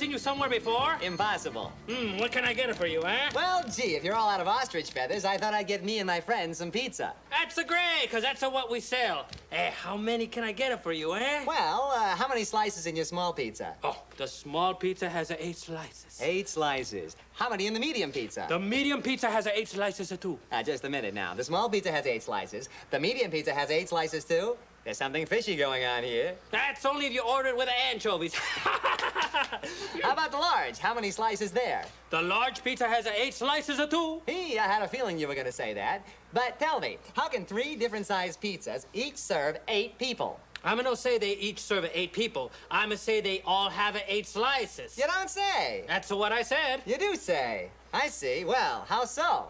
seen you somewhere before? Impossible. What can I get it for you, eh? Well, gee, if you're all out of ostrich feathers, I thought I'd get me and my friends some pizza. That's great, because that's what we sell. Hey, how many can I get it for you, eh? Well, how many slices in your small pizza? Oh, the small pizza has 8 slices. 8 slices. How many in the medium pizza? The medium pizza has 8 slices too. Just a minute now. The small pizza has 8 slices. The medium pizza has 8 slices too. There's something fishy going on here. That's only if you order it with anchovies. How about the large? How many slices there? The large pizza has 8 slices too. I had a feeling you were going to say that. But tell me, how can 3 different sized pizzas each serve 8 people? I'm gonna say they each serve 8 people. I'm gonna say they all have 8 slices. You don't say. That's what I said. You do say. I see. Well, how so?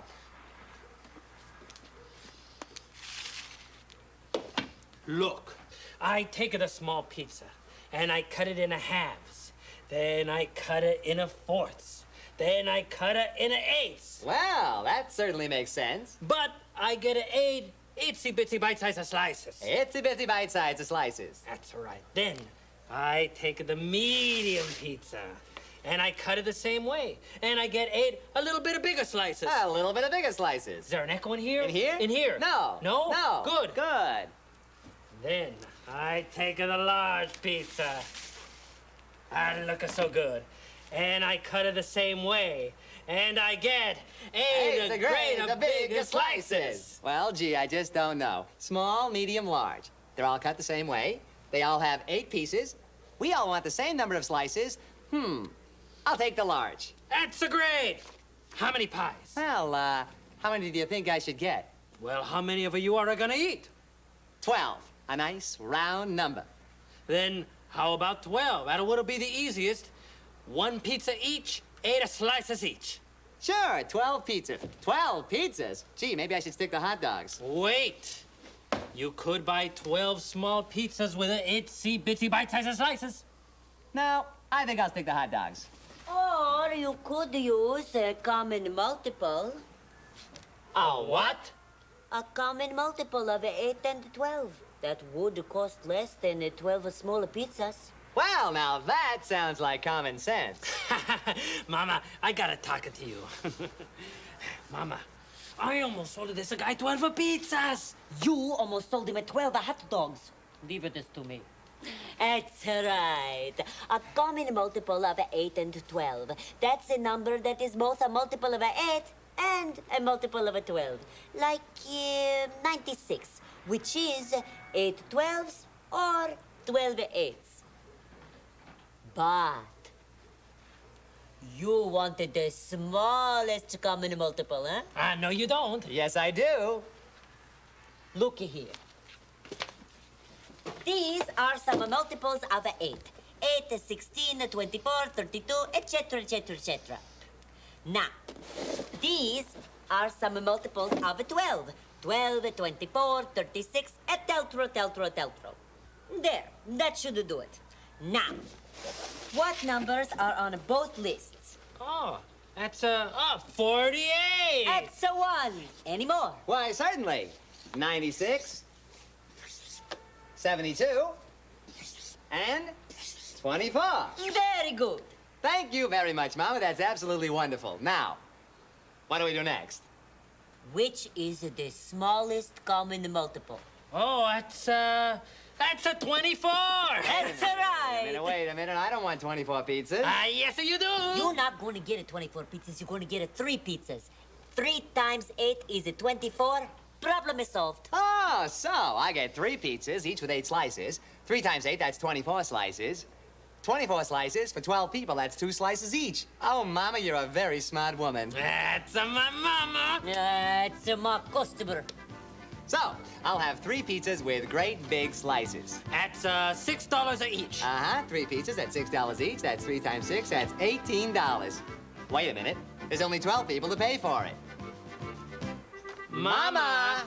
Look, I take the small pizza, and I cut it into halves. Then I cut it into fourths. Then I cut it into eighths. Well, that certainly makes sense. But I get 8 itsy-bitsy bite-sized slices. Itsy-bitsy bite-sized slices. That's right. Then I take the medium pizza, and I cut it the same way. And I get 8 a little bit of bigger slices. A little bit of bigger slices. Is there an echo in here? In here? In here. No. No? No. Good. Good. Then I take the large pizza. Look so good. And I cut it the same way. And I get 8 the bigger slices. Well, gee, I just don't know. Small, medium, large. They're all cut the same way. They all have 8 pieces. We all want the same number of slices. I'll take the large. That's great. How many pies? Well, how many do you think I should get? Well, how many of you are gonna eat? 12. A nice round number. Then how about 12? That would be the easiest. 1 pizza each, 8 slices each. Sure, 12 pizzas. 12 pizzas? Gee, maybe I should stick to hot dogs. Wait. You could buy 12 small pizzas with 8 itsy-bitsy bite-sized slices. No, I think I'll stick to hot dogs. Or you could use a common multiple. A what? A common multiple of 8 and 12. That would cost less than 12 smaller pizzas. Well, now that sounds like common sense. Mama, I gotta talk to you. Mama, I almost sold this guy 12 pizzas. You almost sold him 12 hot dogs. Leave this to me. That's right. A common multiple of 8 and 12. That's a number that is both a multiple of 8 and a multiple of 12. Like 96, which is 8 12s or 12 8s. But you wanted the smallest common multiple, huh? No, you don't. Yes, I do. Looky here. These are some multiples of 8. 8, 16, 24, 32, etc., etc., etc. Now, these are some multiples of 12. 12, 24, 36, etc. There, that should do it. Now, what numbers are on both lists? Oh, that's 48. That's a 1. Any more? Why, certainly. 96, 72, and 24. Very good. Thank you very much, Mama. That's absolutely wonderful. Now, what do we do next? Which is the smallest common multiple? Oh, that's a 24. That's right. Wait a minute. I don't want 24 pizzas. Yes, you do. You're not going to get 24 pizzas. You're going to get 3 pizzas. 3 times 8 is 24. Problem is solved. Oh, so I get 3 pizzas, each with 8 slices. 3 times 8, that's 24 slices. 24 slices for 12 people, that's 2 slices each. Oh, Mama, you're a very smart woman. That's my mama. It's my customer. So, I'll have 3 pizzas with great big slices. That's $6 each. 3 pizzas, that's $6 each. That's 3 times 6, that's $18. Wait a minute. There's only 12 people to pay for it. Mama!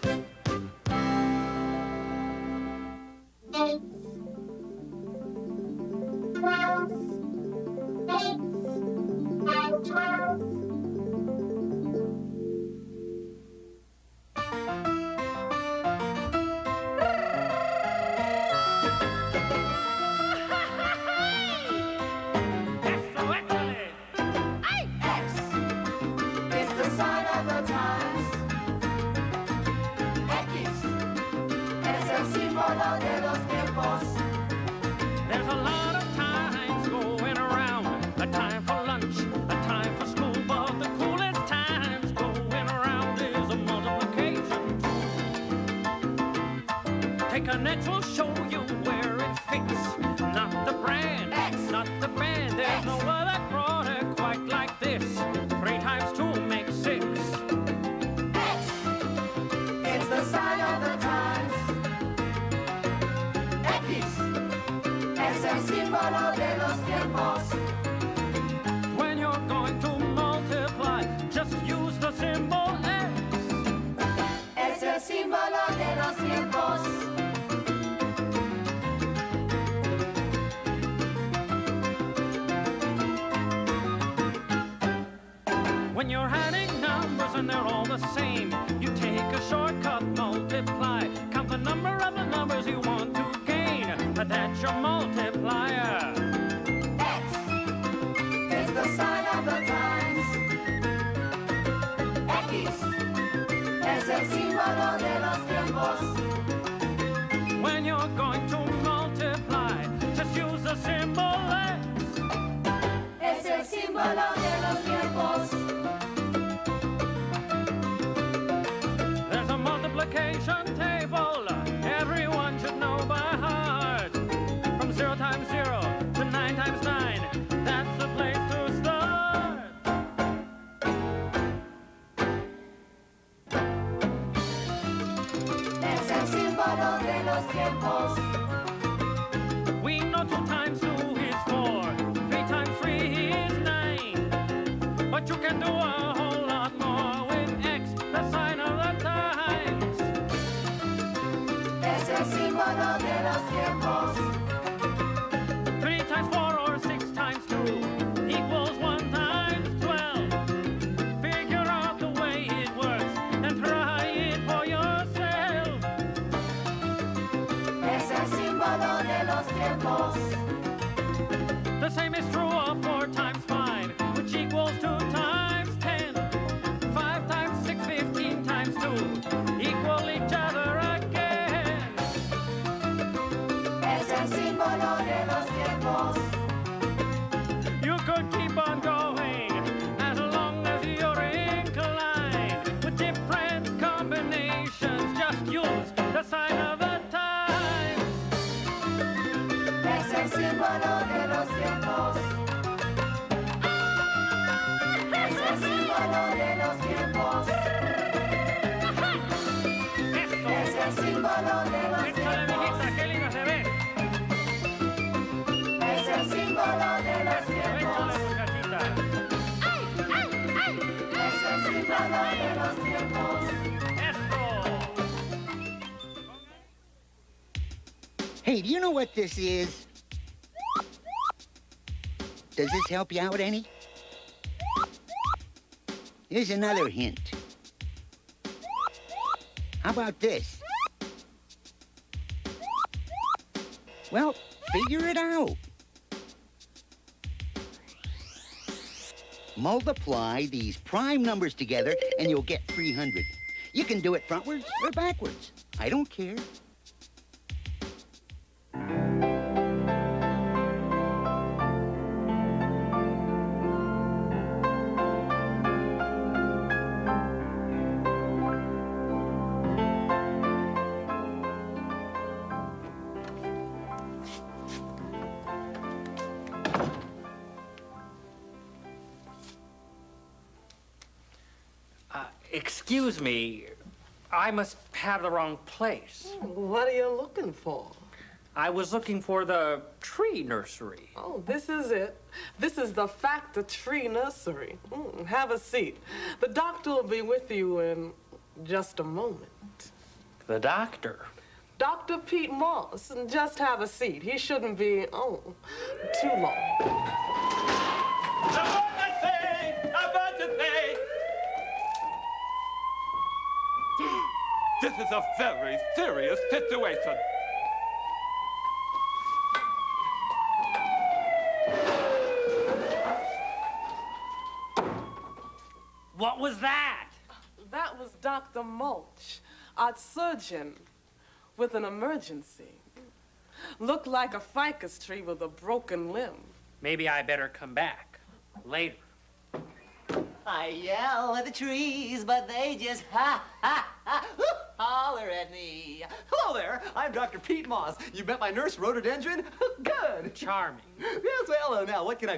Mathnet will show you where it fits. Not the brand, not the band. There's no other product quite like this. 3 times 2 makes 6. It's the sign of the times. X es el símbolo de los tiempos. When you're going to multiply, just use the symbol X. Es el símbolo de los tiempos. When you're adding numbers and they're all the same, you take a shortcut, multiply. Count the number of the numbers you want to gain. That's your multiplier. X is the sign of the times. X es el símbolo de los tiempos. When you're going to multiply, just use the symbol X. Es el símbolo de los tiempos. There's a multiplication table everyone should know by heart. From 0 times 0 to 9 times 9, that's the place to start. Es el símbolo de los tiempos. We know 2 times 2 is 4, 3 times 3 is 9. But you can do a whole lot more with X, the sign of the times. Es el símbolo de los tiempos. 3 times 4 or 6 times 2 equals 1 times 12. Figure out the way it works and try it for yourself. Es el símbolo de los tiempos. The same is true of 4 times 5, which equals 2 times 10. 5 times 6, 15 times 2 equal each other again. Es el símbolo de los tiempos. You could keep on going as long as you're inclined. With different combinations, just use the sign of the times. Es el símbolo de los tiempos. Es el símbolo de los tiempos. Eso. Es el símbolo de los Échale, tiempos. mijita, qué lindo se ve. Es el símbolo de los Échale, tiempos. muchachita. Es el símbolo de los tiempos. Eso. Hey, do you know what this is? Does this help you out any? Here's another hint. How about this? Well, figure it out. Multiply these prime numbers together and you'll get 300. You can do it frontwards or backwards. I don't care. Excuse me, I must have the wrong place. What are you looking for? I was looking for the tree nursery. Oh, this is it. This is the Factor Tree Nursery. Have a seat. The doctor will be with you in just a moment. The doctor? Dr. Pete Moss. Just have a seat. He shouldn't be, too long. This is a very serious situation. What was that? That was Dr. Mulch, our surgeon, with an emergency. Looked like a ficus tree with a broken limb. Maybe I better come back later. I yell at the trees, but they just ha, ha, ha. Holler at me. Hello there. I'm Dr. Pete Moss. You met my nurse, Rhododendron? Good. Charming. Yes, well, now what can I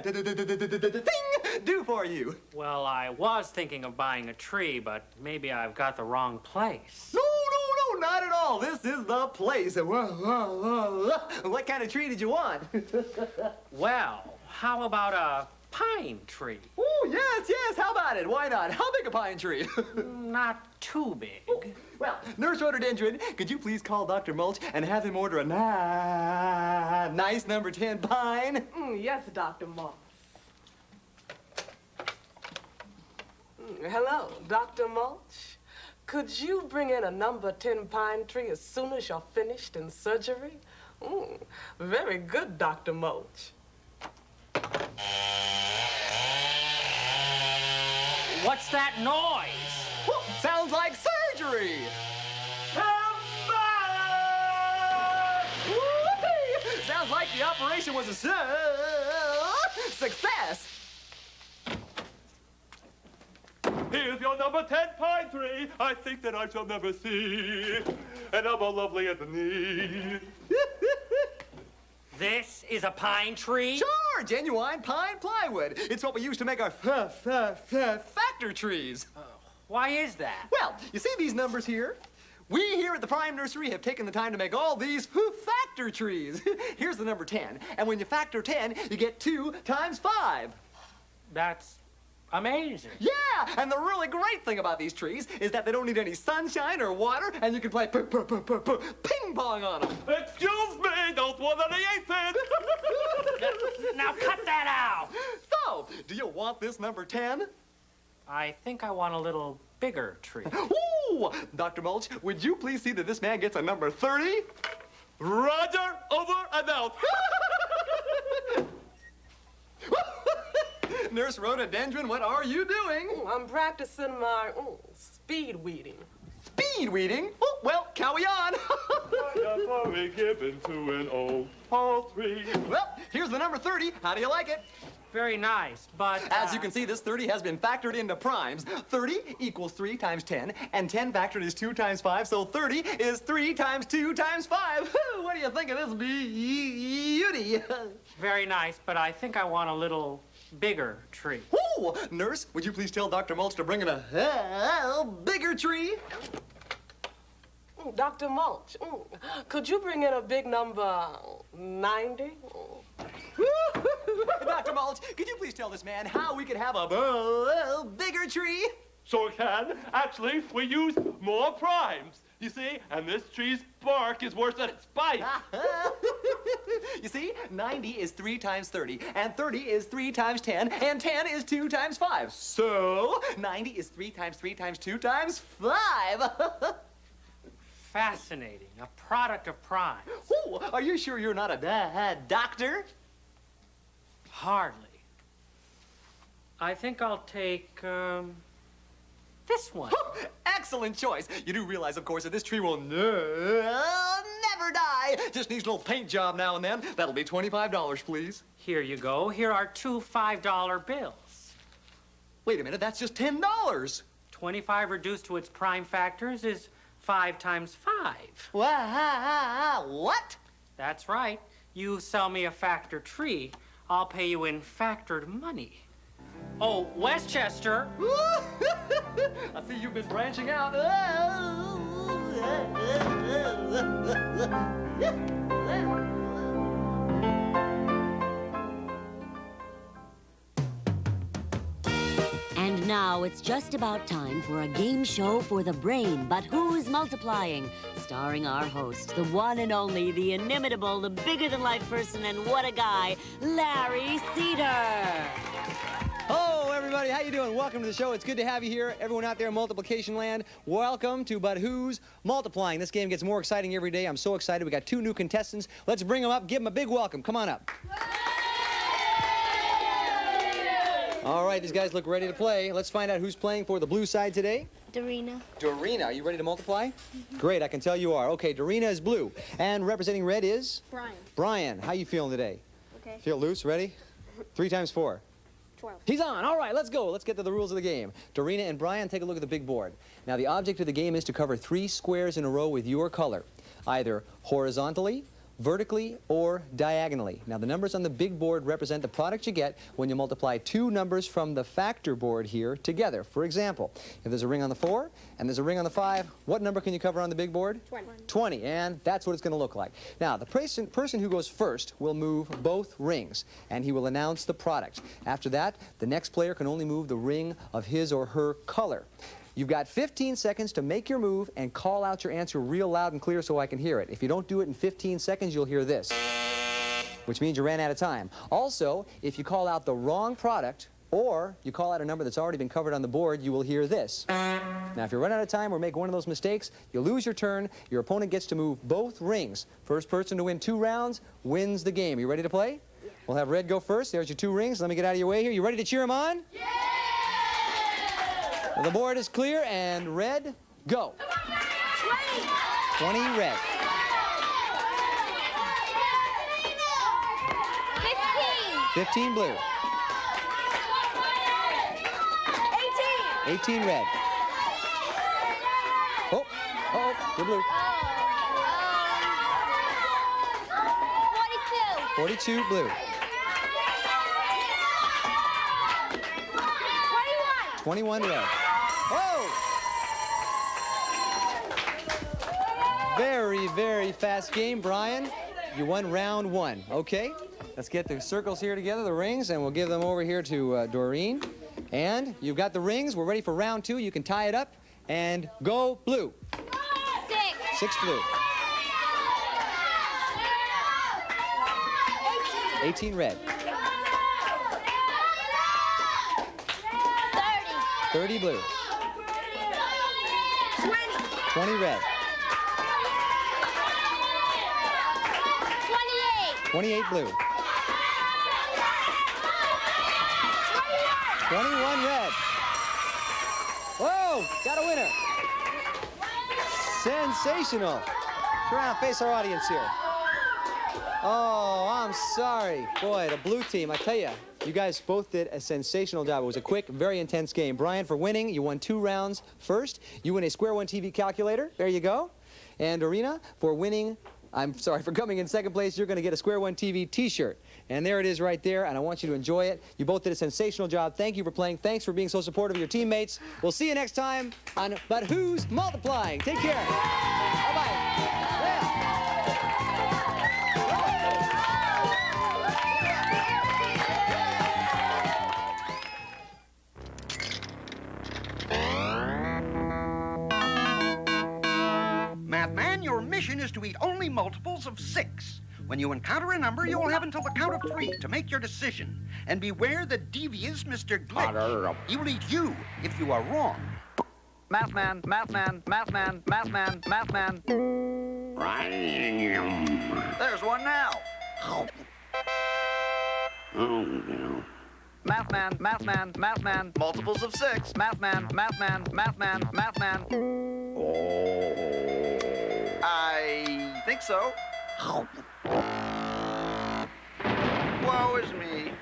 do for you? Well, I was thinking of buying a tree, but maybe I've got the wrong place. No, not at all. This is the place. What kind of tree did you want? Well, how about a pine tree? Oh, yes. How about it? Why not? How big a pine tree? Not too big. Oh, well, Nurse Rhododendron, could you please call Dr. Mulch and have him order a nice number 10 pine? Yes, Dr. Moss. Hello, Dr. Mulch. Could you bring in a number 10 pine tree as soon as you're finished in surgery? Very good, Dr. Mulch. What's that noise? Whoa, sounds like surgery. Whoopee! Sounds like the operation was a success. Here's your number 10 pine tree. I think that I shall never see an elbow lovely at the knee. This is a pine tree? Sure, genuine pine plywood. It's what we use to make our factor trees. Why is that? Well, you see these numbers here? We here at the Prime Nursery have taken the time to make all these factor trees. Here's the number 10, and when you factor 10, you get 2 times 5. That's amazing. Yeah, and the really great thing about these trees is that they don't need any sunshine or water, and you can play ping pong on them. Excuse me, don't want any aphids. Now cut that out. So, do you want this number 10? I think I want a little bigger tree. Ooh! Dr. Mulch, would you please see that this man gets a number 30? Roger, over and out. Nurse Rhododendron, what are you doing? I'm practicing my speed weeding. Speed weeding? Oh, well, carry on. Sorry, given to an old paltry. Well, here's the number 30. How do you like it? Very nice, but... As you can see, this 30 has been factored into primes. 30 equals 3 times 10, and 10 factored is 2 times 5, so 30 is 3 times 2 times 5. What do you think of this beauty? Very nice, but I think I want a little bigger tree. Ooh! Nurse, would you please tell Dr. Mulch to bring in a bigger tree? Dr. Mulch, could you bring in a big number 90? Dr. Mulch, could you please tell this man how we could have a bigger tree? Sure can. Actually, we use more primes. You see, and this tree's bark is worse than its bite. You see, 90 is 3 times 30, and 30 is 3 times 10, and 10 is 2 times 5. So, 90 is 3 times 3 times 2 times 5. Fascinating. A product of prime. Ooh, are you sure you're not a doctor? Hardly. I think I'll take, this one. Excellent choice. You do realize, of course, that this tree will never die. Just needs a little paint job now and then. That'll be $25, please. Here you go. Here are 2 $5 bills. Wait a minute, that's just $10. 25 reduced to its prime factors is 5 times 5. What? That's right. You sell me a factor tree, I'll pay you in factored money. Oh, Westchester. I see you've been branching out. And now it's just about time for a game show for the brain. But who's multiplying? Starring our host, the one and only, the inimitable, the bigger-than-life person, and what a guy, Larry Cedar. Hello, everybody. How you doing? Welcome to the show. It's good to have you here. Everyone out there in multiplication land, welcome to But Who's Multiplying. This game gets more exciting every day. I'm so excited. We got 2 new contestants. Let's bring them up. Give them a big welcome. Come on up. All right, these guys look ready to play. Let's find out who's playing for the blue side today. Dorina. Dorina, are you ready to multiply? Great, I can tell you are. Okay, Dorina is blue. And representing red is? Brian. Brian, how you feeling today? Okay. Feel loose? Ready? 3 times 4. 12. He's on. All right, let's go. Let's get to the rules of the game. Dorina and Brian, take a look at the big board. Now, the object of the game is to cover 3 squares in a row with your color, either horizontally, vertically, or diagonally. Now, the numbers on the big board represent the product you get when you multiply 2 numbers from the factor board here together. For example, if there's a ring on the 4 and there's a ring on the 5, what number can you cover on the big board? 20. 20, and that's what it's going to look like. Now, the person who goes first will move both rings, and he will announce the product. After that, the next player can only move the ring of his or her color. You've got 15 seconds to make your move and call out your answer real loud and clear so I can hear it. If you don't do it in 15 seconds, you'll hear this, which means you ran out of time. Also, if you call out the wrong product or you call out a number that's already been covered on the board, you will hear this. Now, if you run out of time or make one of those mistakes, you lose your turn. Your opponent gets to move both rings. First person to win 2 rounds wins the game. You ready to play? Yeah. We'll have Red go first. There's your 2 rings. Let me get out of your way here. You ready to cheer him on? Yeah! Well, the board is clear, and Red, go. 20 Red. 15 Blue. 18 Red. Oh, you're blue. 42 Blue. 21 Red. Whoa! Very, very fast game, Brian. You won round 1. Okay, let's get the circles here together, the rings, and we'll give them over here to Doreen. And you've got the rings. We're ready for round 2. You can tie it up and go blue. 6 Blue. 18 Red. 30 Blue. 20 Red. 28 Blue. 21 Red. Whoa, got a winner. Sensational. Turn around, face our audience here. Oh, I'm sorry. Boy, the blue team, I tell you, you guys both did a sensational job. It was a quick, very intense game. Brian, for winning, you won 2 rounds first. You win a Square One TV calculator. There you go. And Arena, for winning, for coming in second place, you're going to get a Square One TV t-shirt. And there it is right there, and I want you to enjoy it. You both did a sensational job. Thank you for playing. Thanks for being so supportive of your teammates. We'll see you next time on But Who's Multiplying? Take care. Bye-bye. Yeah. Mathman, your mission is to eat only multiples of 6. When you encounter a number, you will have until the count of 3 to make your decision. And beware the devious Mr. Glitch. He will eat you if you are wrong. Mathman. There's one now. Mathman. Multiples of 6. Mathman. Oh. I think so. Woe is me.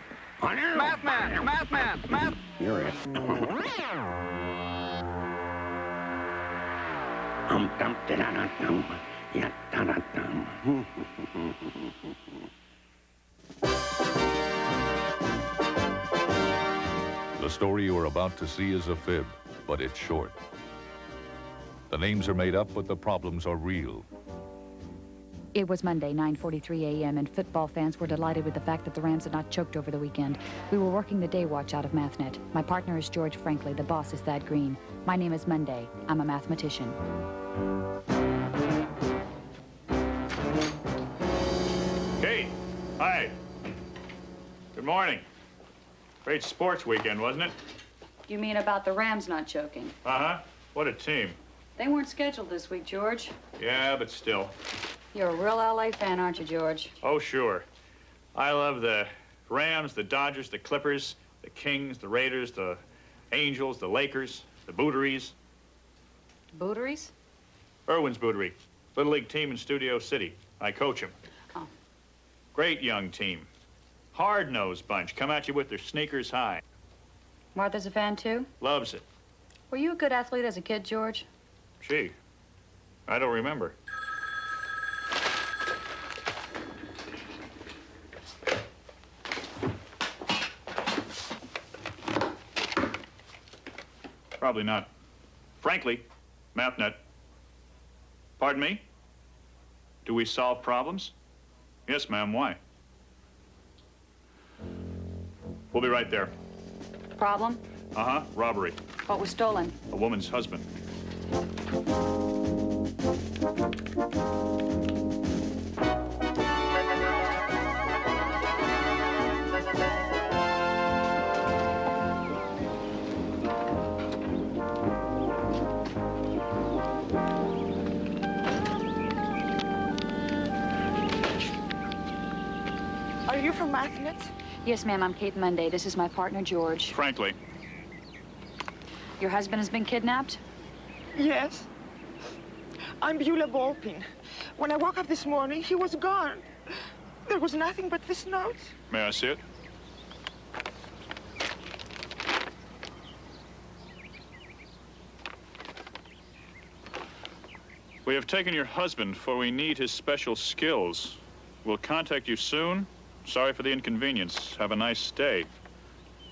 Mathman. You're it. The story you are about to see is a fib, but it's short. The names are made up, but the problems are real. It was Monday, 9:43 a.m., and football fans were delighted with the fact that the Rams had not choked over the weekend. We were working the day watch out of Mathnet. My partner is George Franklin. The boss is Thad Green. My name is Monday. I'm a mathematician. Kate, hi. Good morning. Great sports weekend, wasn't it? You mean about the Rams not choking? Uh-huh. What a team. They weren't scheduled this week, George. Yeah, but still. You're a real LA fan, aren't you, George? Oh, sure. I love the Rams, the Dodgers, the Clippers, the Kings, the Raiders, the Angels, the Lakers, the Booteries. Booteries? Irwin's Bootery. Little league team in Studio City. I coach him. Oh. Great young team. Hard-nosed bunch. Come at you with their sneakers high. Martha's a fan, too? Loves it. Were you a good athlete as a kid, George? Gee, I don't remember. Probably not. Frankly, Mathnet. Pardon me? Do we solve problems? Yes, ma'am. Why? We'll be right there. Problem? Uh-huh. Robbery. What was stolen? A woman's husband. Are you from Mathnet? Yes, ma'am. I'm Kate Monday. This is my partner, George. Frankly. Your husband has been kidnapped? Yes. I'm Beulah Balpin. When I woke up this morning, he was gone. There was nothing but this note. May I see it? We have taken your husband, for we need his special skills. We'll contact you soon. Sorry for the inconvenience. Have a nice day.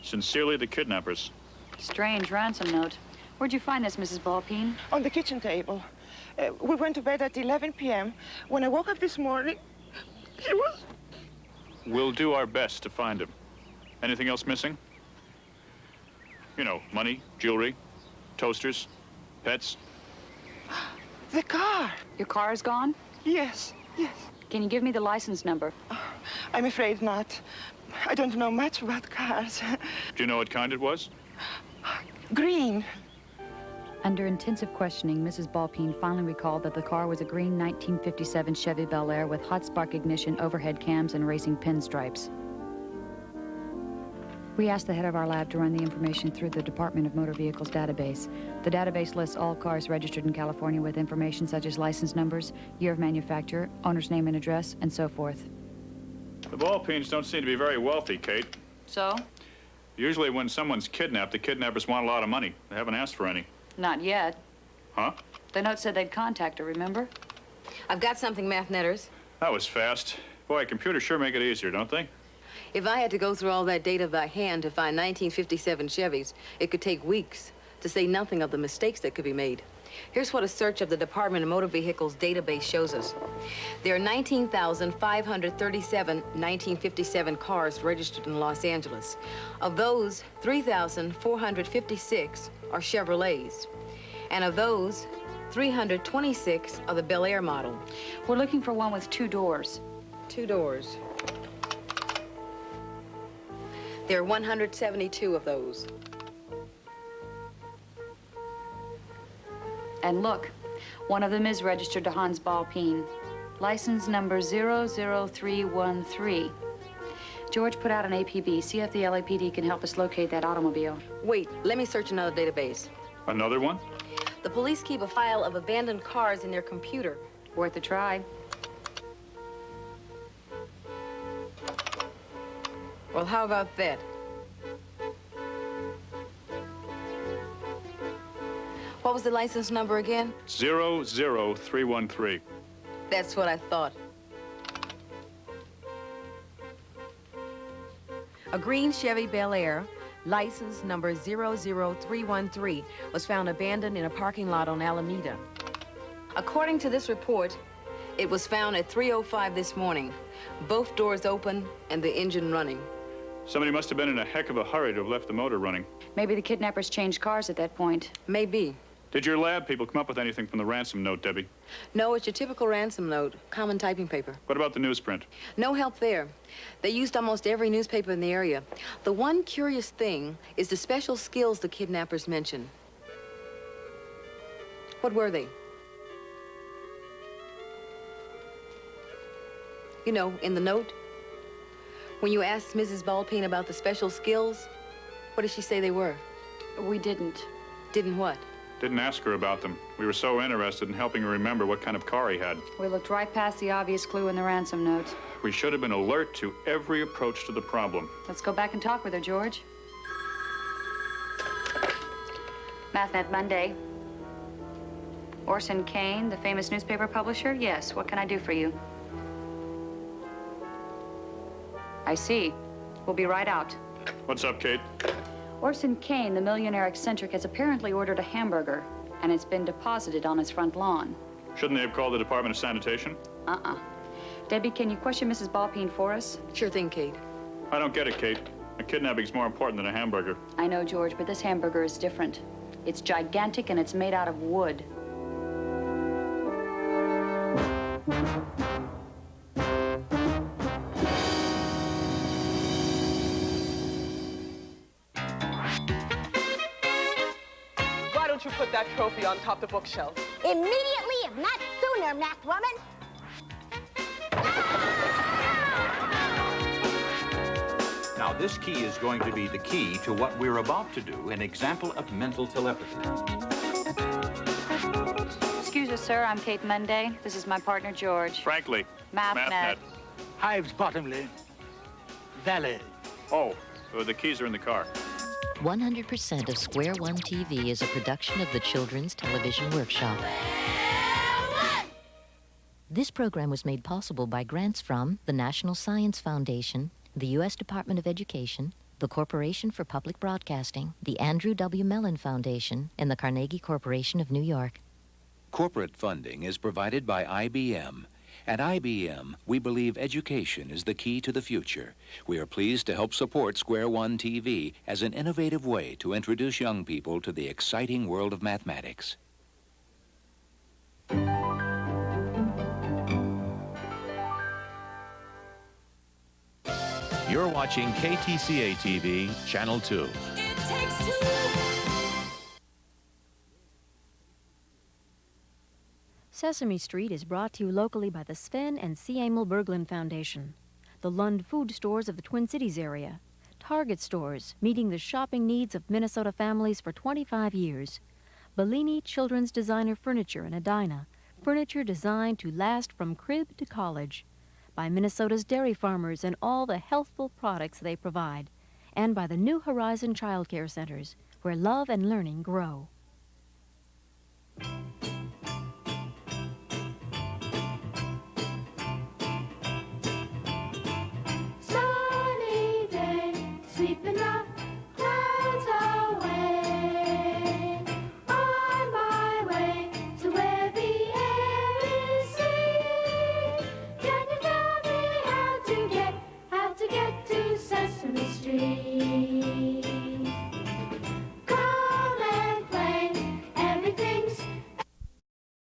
Sincerely, the kidnappers. Strange ransom note. Where'd you find this, Mrs. Balpin? On the kitchen table. We went to bed at 11 p.m. When I woke up this morning, he was... We'll do our best to find him. Anything else missing? You know, money, jewelry, toasters, pets. The car. Your car is gone? Yes, yes. Can you give me the license number? I'm afraid not. I don't know much about cars. Do you know what kind it was? Green. Under intensive questioning, Mrs. Balpin finally recalled that the car was a green 1957 Chevy Bel Air with hot spark ignition, overhead cams, and racing pinstripes. We asked the head of our lab to run the information through the Department of Motor Vehicles database. The database lists all cars registered in California with information such as license numbers, year of manufacture, owner's name and address, and so forth. The Balpins don't seem to be very wealthy, Kate. So? Usually when someone's kidnapped, the kidnappers want a lot of money. They haven't asked for any. Not yet. Huh? The note said they'd contact her, remember? I've got something, Mathnetters. That was fast. Boy, computers sure make it easier, don't they? If I had to go through all that data by hand to find 1957 Chevys, it could take weeks, to say nothing of the mistakes that could be made. Here's what a search of the Department of Motor Vehicles database shows us. There are 19,537 1957 cars registered in Los Angeles. Of those, 3,456 are Chevrolets. And of those, 326 are the Bel Air model. We're looking for one with 2 doors. 2 doors. There are 172 of those. And look, one of them is registered to Hans Balpin. License number 00313. George, put out an APB. See if the LAPD can help us locate that automobile. Wait, let me search another database. Another one? The police keep a file of abandoned cars in their computer. Worth a try. Well, how about that? What was the license number again? 00313. That's what I thought. A green Chevy Bel Air, license number 00313, was found abandoned in a parking lot on Alameda. According to this report, it was found at 3:05 this morning. Both doors open and the engine running. Somebody must have been in a heck of a hurry to have left the motor running. Maybe the kidnappers changed cars at that point. Maybe. Did your lab people come up with anything from the ransom note, Debbie? No, it's your typical ransom note, common typing paper. What about the newsprint? No help there. They used almost every newspaper in the area. The one curious thing is the special skills the kidnappers mention. What were they? You know, in the note, when you asked Mrs. Balpin about the special skills, what did she say they were? We didn't. Didn't what? Didn't ask her about them. We were so interested in helping her remember what kind of car he had. We looked right past the obvious clue in the ransom note. We should have been alert to every approach to the problem. Let's go back and talk with her, George. Mathnet Monday. Orson Kane, the famous newspaper publisher? Yes. What can I do for you? I see. We'll be right out. What's up, Kate? Orson Kane, the millionaire eccentric, has apparently ordered a hamburger, and it's been deposited on his front lawn. Shouldn't they have called the Department of Sanitation? Debbie, can you question Mrs. Ballpeen for us? Sure thing, Kate. I don't get it, Kate. A kidnapping's more important than a hamburger. I know, George, but this hamburger is different. It's gigantic and it's made out of wood. Why don't you put that trophy on top the bookshelf? Immediately, if not sooner, math woman. Now, this key is going to be the key to what we're about to do, an example of mental telepathy. Excuse us, sir. I'm Kate Monday. This is my partner, George. Frankly. Mathnet. Hives Bottomley. Valet. Oh, the keys are in the car. 100% of Square One TV is a production of the Children's Television Workshop. This program was made possible by grants from the National Science Foundation, the U.S. Department of Education, the Corporation for Public Broadcasting, the Andrew W. Mellon Foundation, and the Carnegie Corporation of New York. Corporate funding is provided by IBM. At IBM, we believe education is the key to the future. We are pleased to help support Square One TV as an innovative way to introduce young people to the exciting world of mathematics. You're watching KTCA-TV, Channel 2. Sesame Street is brought to you locally by the Sven and C. Emil Berglund Foundation, the Lund food stores of the Twin Cities area, Target stores meeting the shopping needs of Minnesota families for 25 years, Bellini Children's Designer Furniture in Edina, furniture designed to last from crib to college, by Minnesota's dairy farmers and all the healthful products they provide, and by the New Horizon Child Care Centers, where love and learning grow.